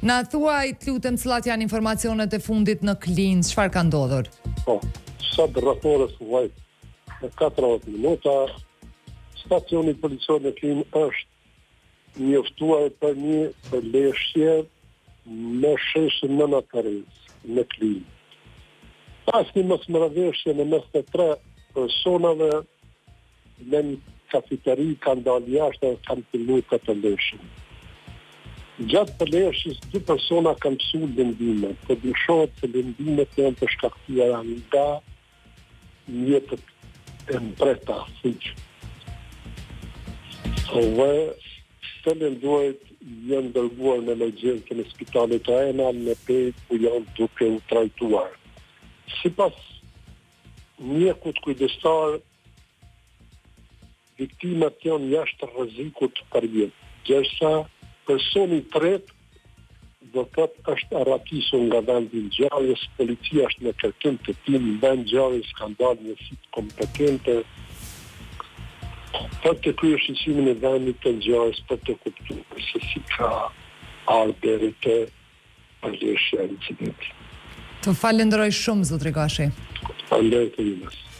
Na thuaj, të lutem, cilat janë informacionet e fundit në Klinc, çfarë ka ndodhur? Po, sot rreth thuaj në 14 minuta, stacioni policor në Klinc është njoftuar për një përleshje në sheshin Nëna Terezë në Klinc. Pas një mosmarrëveshje në mes të 3 personave në një kafeteri kanë dalë jashtë dhe kanë filluar të përleshin. Gjatë përleshjes 2 persona kanë pësuar lëndime, po dyshohet se lëndimet janë të shkaktuara nga mjetët e mbreta fuq. Dhe të lënduarit janë dërguar në urgjencë në spitalet Rena në Pejë ku janë duke u trajtuar. Sipas mjekut kujdestar, viktimat janë jashtë rrezikut për jetë, ndërsa personi i tretë do thotë është arratisur nga vendi i ngjarjes. Policia është në kërkim të tij në vend ngjarjes, ka dalë një ekip kompetente për të kryer shqetësimin e vendit të ngjarjes për të kuptuar se si ka ardhur deri te përleshja e incidentit. Të falenderoj shumë, zotri Gashi. Faleminderit.